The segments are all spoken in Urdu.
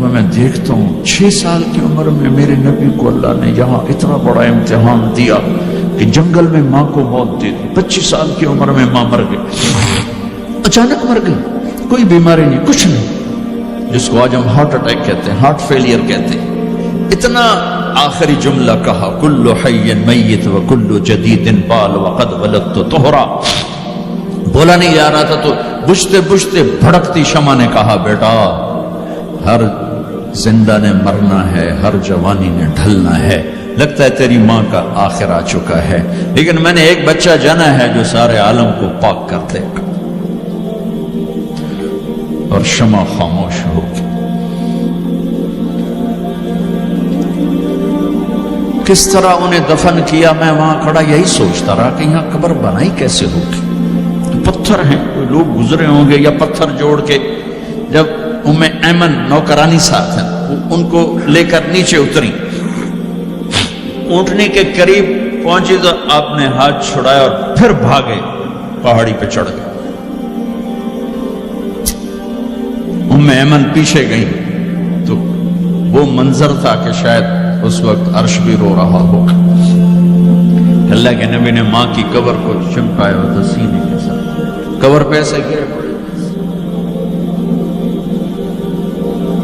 میں دیکھتا ہوں 6 سال کی عمر میں میرے نبی کو اللہ نے یہاں اتنا بڑا امتحان دیا کہ جنگل میں ماں کو موت دے دی. 25 سال کی عمر میں ماں مر گئی, اچانک مر گئی, کوئی بیماری نہیں, کچھ نہیں, جس کو آج ہم ہارٹ اٹیک کہتے ہیں, ہارٹ فیلئر کہتے ہیں. اتنا آخری جملہ کہا, کل حی میت و کل جدید بال وقد ولدت طہرا. بولا نہیں جا رہا تھا تو بجھتے بجھتے بھڑکتی شمع نے کہا, بیٹا ہر زندہ نے مرنا ہے, ہر جوانی نے ڈھلنا ہے, لگتا ہے تیری ماں کا آخر آ چکا ہے, لیکن میں نے ایک بچہ جانا ہے جو سارے عالم کو پاک کر دے گا. اور شمع خاموش ہو گئی. کس طرح انہیں دفن کیا, میں وہاں کھڑا یہی سوچتا رہا کہ یہاں قبر بنائی کیسے ہوگی. پتھر ہیں, کوئی لوگ گزرے ہوں گے یا پتھر جوڑ کے. جب ام ایمن نوکرانی ساتھ ہیں, ان کو لے کر نیچے اتری, اونٹنے کے قریب پہنچی تو آپ نے ہاتھ چھڑایا اور پھر بھاگے, پہاڑی پہ چڑھ گئے. ام ایمن پیچھے گئی تو وہ منظر تھا کہ شاید اس وقت عرش بھی رو رہا ہوگا. اللہ کے نبی نے ماں کی قبر کو چمکایا ہوتا سینے کے ساتھ, قبر پہ ایسے گرے پڑے.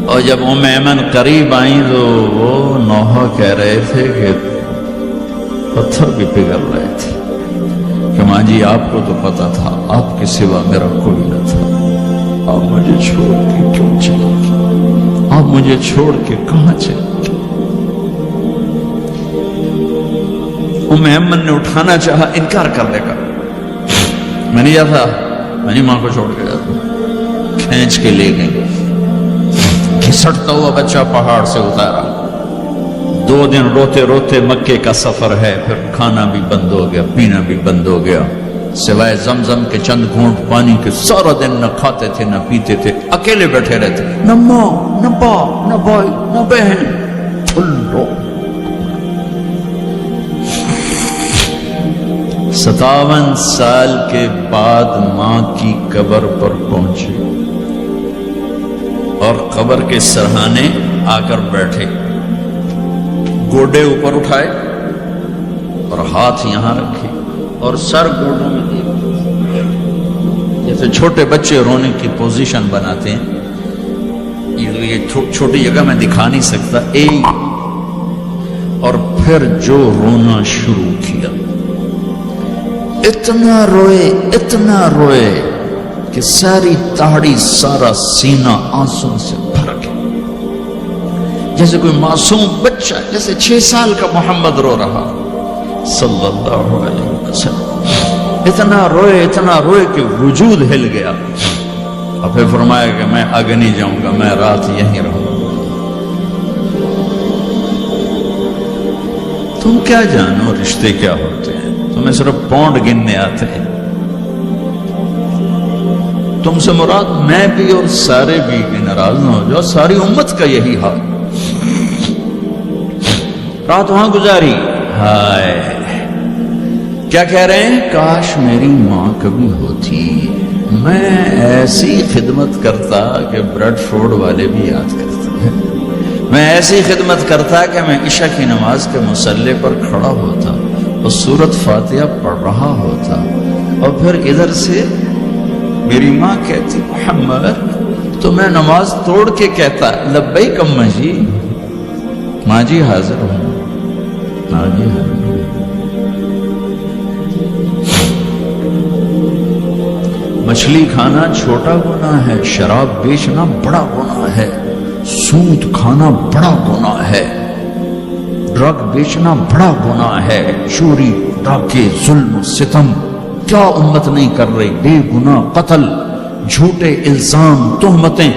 اور جب ام ایمن قریب آئیں تو وہ نوحہ کہہ رہے تھے کہ پتھر بھی پگھل رہے تھے کہ ماں جی آپ کو تو پتا تھا آپ کے سوا میرا کوئی نہ تھا, آپ مجھے چھوڑ کے کیوں چلے گی, آپ مجھے چھوڑ کے کہاں چلے گی. ام ایمن نے اٹھانا چاہا, انکار کر لے گا, میں نہیں جاتا, میں نہیں ماں کو چھوڑ کے جاتا. کھینچ کے لے گئی, گھسٹتا ہوا بچہ پہاڑ سے اتارا. 2 دن روتے روتے مکے کا سفر ہے, پھر کھانا بھی بند ہو گیا, پینا بھی بند ہو گیا, سوائے زمزم کے چند گھونٹ پانی کے سارا دن نہ کھاتے تھے نہ پیتے تھے, اکیلے بیٹھے رہتے, نہ ماں نہ باپ نہ بھائی نہ بہن. 57 سال کے بعد ماں کی قبر پر پہنچے اور قبر کے سرہانے آ کر بیٹھے, گوڈے اوپر اٹھائے اور ہاتھ یہاں رکھے اور سر گوڈوں میں دے, جیسے چھوٹے بچے رونے کی پوزیشن بناتے ہیں. یہ چھوٹی جگہ میں دکھا نہیں سکتا. اور پھر جو رونا شروع کیا, اتنا روئے کہ ساری تاڑی سارا سینہ آنسوں سے بھر گیا, جیسے کوئی معصوم بچہ, جیسے 6 سال کا محمد رو رہا صلی اللہ علیہ وسلم. اتنا روئے کہ وجود ہل گیا. اور پھر فرمایا کہ میں آگے نہیں جاؤں گا, میں رات یہیں رہوں گا. تم کیا جانو رشتے کیا ہوتے ہیں, تمہیں صرف پونڈ گننے آتے ہیں. تم سے مراد میں بھی اور سارے بھی ناراض نہ ہو جاؤ, ساری امت کا یہی حال. رات وہاں گزاری, ہائے کیا کہہ رہے ہیں, کاش میری ماں کبھی ہوتی, میں ایسی خدمت کرتا کہ بریڈ فورڈ والے بھی یاد کرتے ہیں, میں ایسی خدمت کرتا کہ میں عشاء کی نماز کے مصلی پر کھڑا ہوتا اور سورت فاتحہ پڑھ رہا ہوتا, اور پھر ادھر سے میری ماں کہتی محمد, تو میں نماز توڑ کے کہتا لبیک اماں جی, ماں جی حاضر ہوں, ماں جی حاضر. مچھلی کھانا چھوٹا گناہ ہے, شراب بیچنا بڑا گناہ ہے, سود کھانا بڑا گناہ ہے, ڈرگ بیچنا بڑا گناہ ہے, چوری ڈاکے ظلم ستم کیا امت نہیں کر رہی, بے گناہ قتل, جھوٹے الزام تہمتیں,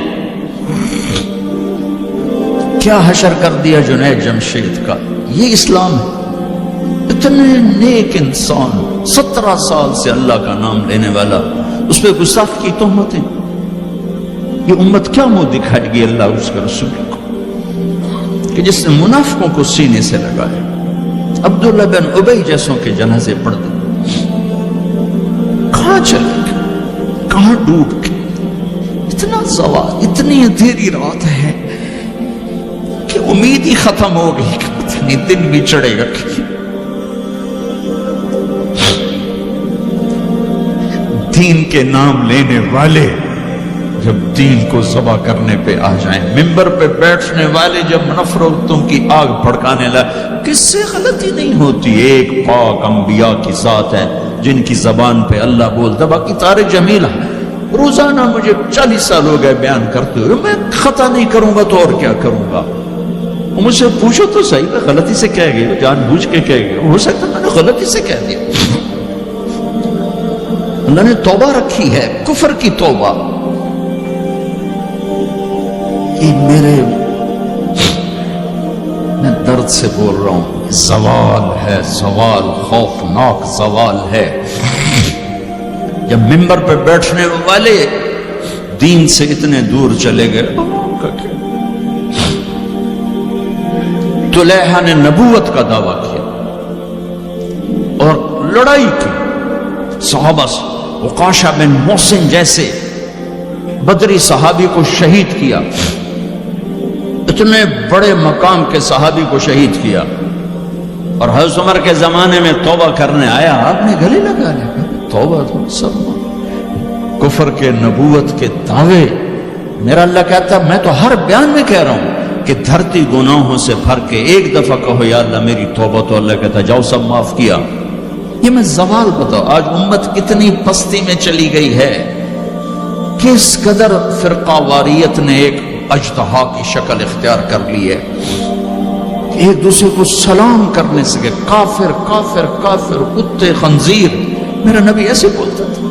کیا حشر کر دیا جنید جمشید کا. یہ اسلام ہے. اتنے نیک انسان 17 سال سے اللہ کا نام لینے والا, اس پہ گستاخ کی تہمتیں. یہ امت کیا منہ دکھائے گی اللہ اس کے رسول کو, کہ جس نے منافقوں کو سینے سے لگایا, عبداللہ بن ابی جیسوں کے جنازے پڑھ دے. کہاں چلے گئے, کہاں ڈوب گئے. اتنا زوال, اتنی اندھیری رات ہے, کہ امید ہی ختم ہو گئی کہ پتہ نہیں دن بھی چڑھے گا. دین کے نام لینے والے جب دین کو ذبح کرنے پہ آ جائیں، ممبر پہ بیٹھنے والے جب نفرتوں کی آگ بھڑکانے لگے، کس سے غلطی نہیں ہوتی. ایک پاک انبیاء کی ذات ہے جن کی زبان پہ اللہ بولتا. باقی طارق جمیل روزانہ مجھے 40 سال ہو گئے بیان کرتے ہوئے، میں خطا نہیں کروں گا تو اور کیا کروں گا. مجھ سے پوچھو تو صحیح، میں غلطی سے کہہ گیا، جان بوجھ کے کہہ گیا، ہو سکتا میں نے غلطی سے کہہ دیا. اللہ نے توبہ رکھی ہے، کفر کی توبہ. یہ میں درد سے بول رہا ہوں، زوال ہے، زوال خوفناک زوال ہے. جب ممبر پہ بیٹھنے والے دین سے اتنے دور چلے گئے. طلحہ نے نبوت کا دعویٰ کیا اور لڑائی کی صحابہ سے. عکاشہ بن محسن جیسے بدری صحابی کو شہید کیا، اتنے بڑے مقام کے صحابی کو شہید کیا. اور حضرت عمر کے زمانے میں توبہ کرنے آیا، آپ نے گلے لگا لیا توبہ تو سب کفر کے نبوت کے دعوے. میرا اللہ کہتا میں تو ہر بیان میں کہہ رہا ہوں کہ دھرتی گناہوں سے بھر کے ایک دفعہ کہو یا اللہ میری توبہ، تو اللہ کہتا جاؤ سب معاف کیا. یہ میں زوال بتاؤ. آج امت کتنی پستی میں چلی گئی ہے، کس قدر فرقہ واریت نے ایک اجتہا کی شکل اختیار کر لی ہے. ایک دوسرے کو سلام کرنے سے کافر کافر کافر، کتے خنزیر. میرا نبی ایسے بولتا تھا.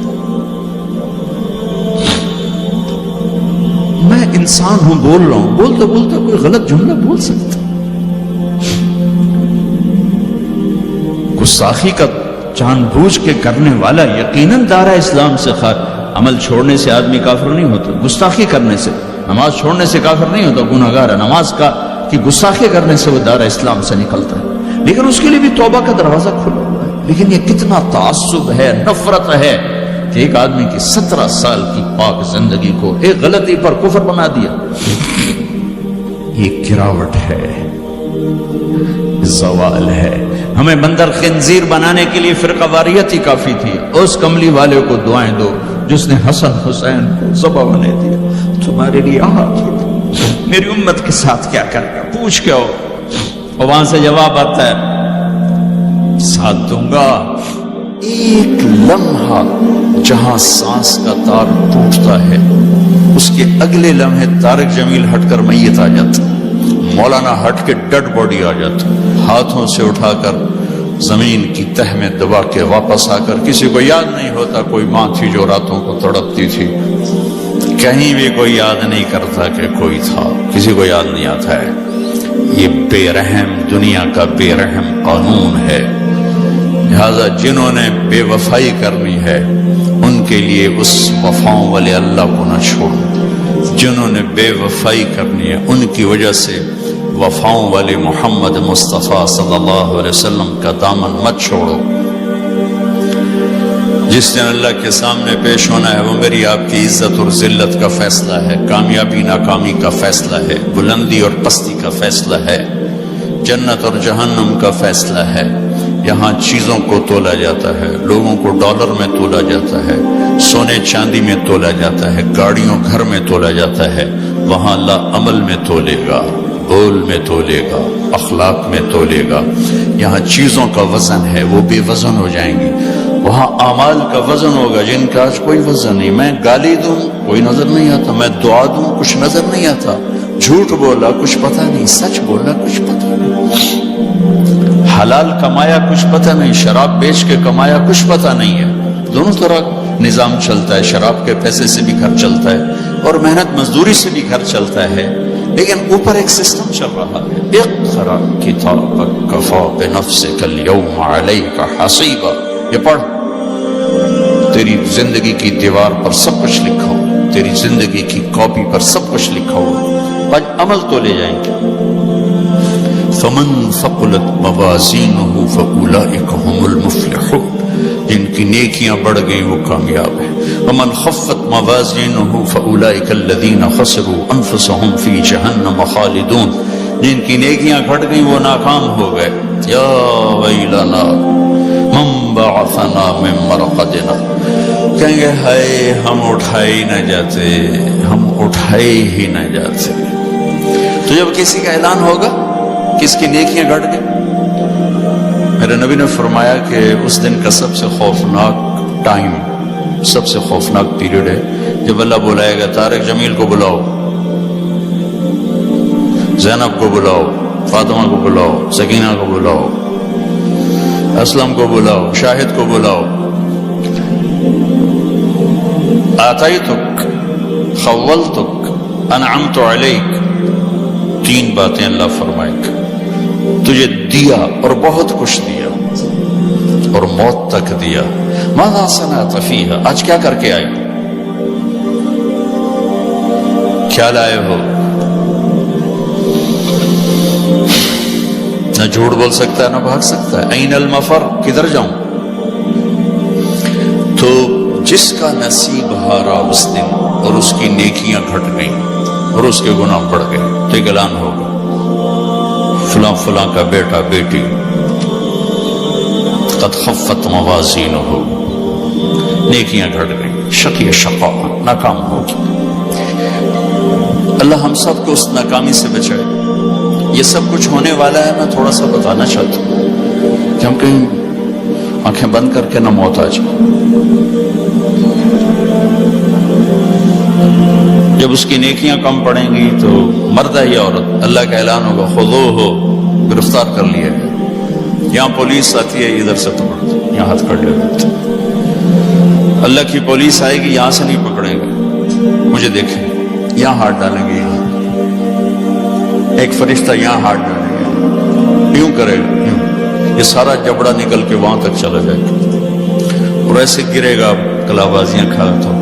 میں انسان ہوں، بول رہا ہوں، بولتا بولتا کوئی غلط جملہ بول سکتا. گستاخی کا جان بوجھ کے کرنے والا یقیناً دائرہ اسلام سے عمل چھوڑنے سے آدمی کافر نہیں ہوتا. گستاخی کرنے سے، نماز چھوڑنے سے کافر نہیں ہوتا، گناہگار ہے. نماز کی گستاخی کرنے سے وہ دائرہ اسلام سے نکلتا ہے، لیکن اس کے لیے بھی توبہ کا دروازہ کھلا ہوا ہے. لیکن یہ کتنا تعصب ہے، نفرت ہے کہ ایک آدمی کی 17 سال کی پاک زندگی کو ایک غلطی پر کفر بنا دیا. یہ گراوٹ ہے، زوال ہے. ہمیں بندر خنزیر بنانے کے لیے فرقہ واریت ہی کافی تھی. اس کملی والے کو دعائیں دو جس نے حسن حسین کو ذبح بنا دیا. تمہارے لیے میری امت کے ساتھ کیا کرنا، پوچھ کے ہو. اور وہاں سے جواب آتا ہے ساتھ دوں گا. ایک لمحہ جہاں سانس کا تار ٹوٹتا ہے، اس کے اگلے لمحے طارق جمیل ہٹ کر میت آ جاتا، مولانا ہٹ کے ڈیڈ باڈی آ جاتا، ہاتھوں سے اٹھا کر زمین کی تہ میں دبا کے واپس آ کر کسی کو یاد نہیں ہوتا کوئی ماں تھی جو راتوں کو تڑپتی تھی. کہیں بھی کوئی یاد نہیں کرتا کہ کوئی تھا، کسی کو یاد نہیں آتا ہے. یہ بے رحم دنیا کا بے رحم قانون ہے. لہذا جنہوں نے بے وفائی کرنی ہے ان کے لیے اس وفاؤں والے اللہ کو نہ چھوڑو. جنہوں نے بے وفائی کرنی ہے ان کی وجہ سے وفاؤں والے محمد مصطفیٰ صلی اللہ علیہ وسلم کا دامن مت چھوڑو. جس دن اللہ کے سامنے پیش ہونا ہے وہ میری آپ کی عزت اور ذلت کا فیصلہ ہے، کامیابی ناکامی کا فیصلہ ہے، بلندی اور پستی کا فیصلہ ہے، جنت اور جہنم کا فیصلہ ہے. یہاں چیزوں کو تولا جاتا ہے، لوگوں کو ڈالر میں تولا جاتا ہے، سونے چاندی میں تولا جاتا ہے، گاڑیوں گھر میں تولا جاتا ہے. وہاں اللہ عمل میں تولے گا، بول میں تولے گا، اخلاق میں تولے گا. یہاں چیزوں کا وزن ہے، وہ بے وزن ہو جائیں گی. وہاں اعمال کا وزن ہوگا جن کا آج کوئی وزن نہیں. میں گالی دوں کوئی نظر نہیں آتا، میں دعا دوں کچھ نظر نہیں آتا، جھوٹ بولا کچھ پتہ نہیں، سچ بولا کچھ پتہ نہیں، حلال کمایا کچھ پتہ نہیں، شراب بیچ کے کمایا کچھ پتہ نہیں ہے. دونوں طرح نظام چلتا ہے. شراب کے پیسے سے بھی گھر چلتا ہے اور محنت مزدوری سے بھی گھر چلتا ہے، لیکن اوپر ایک سسٹم چل رہا ہے. اقرأ کتابک کفی بنفسک اليوم علیک حسیبا. یہ پڑھ، تیری زندگی کی دیوار پر سب کچھ لکھا ہو، تیری زندگی کی کاپی پر سب کچھ لکھا ہو. آج عمل تو لے جائیں گے. فمن ثقلت موازینہ فاولئک هم المفلحون. جن کی نیکیاں بڑھ گئیں وہ کامیاب ہیں. ومن خفت موازینہ فاولئک الذین خسروا انفسهم فی جہنم خالدون. جن کی نیکیاں گھٹ گئیں وہ ناکام ہو گئے. یا ویلنا من بعثنا من مرقدنا، کہیں گے ہائے ہم اٹھائے ہی نہ جاتے، ہم اٹھائے ہی نہ جاتے. تو جب کسی کا اعلان ہوگا کس کی نیکیاں گھٹ گئی، میرے نبی نے فرمایا کہ اس دن کا سب سے خوفناک ٹائم، سب سے خوفناک پیریڈ ہے جب اللہ بلائے گا طارق جمیل کو بلاؤ، زینب کو بلاؤ، فاطمہ کو بلاؤ، سکینہ کو بلاؤ، اسلم کو بلاؤ، شاہد کو بلاؤ. آتیتک، خولتک، انعمت علیک، تین باتیں اللہ فرمائے گا. تجھے دیا اور بہت کچھ دیا اور موت تک دیا. ماذا صنعت فیہا، آج کیا کر کے آئی، کیا لائے ہو؟ نہ جھوٹ بول سکتا ہے نہ بھاگ سکتا ہے. این المفر، کدھر جاؤں؟ تو جس کا نصیب ہارا اس دن اور اس کی نیکیاں گھٹ گئیں اور اس کے گناہ بڑھ گئے تو ایک اعلان ہوگا، فلاں فلاں کا بیٹا بیٹی قد خفت موازینہ، نیکیاں گھٹ گئیں، شقی شقا، ناکام ہوگی. اللہ ہم سب کو اس ناکامی سے بچائے. یہ سب کچھ ہونے والا ہے. میں تھوڑا سا بتانا چاہتا ہوں کہ ہم کہیں آنکھیں بند کر کے نہ موت آ جائے. جب اس کی نیکیاں کم پڑیں گی تو مرد ہے یا عورت، اللہ کا اعلان ہوگا خذوہ، گرفتار کر لیا گیا. یہاں پولیس آتی ہے ادھر سے پکڑتے، یہاں ہاتھ کر لیتے. اللہ کی پولیس آئے گی یہاں سے نہیں پکڑے گا، مجھے دیکھیں یہاں ہاتھ ڈالیں گے، یہاں ایک فرشتہ یہاں ہاتھ ڈالیں گے، یوں کرے گا، یوں، یہ سارا جبڑا نکل کے وہاں تک چلا جائے گا اور ایسے گرے گا کلا بازیاں کھا تو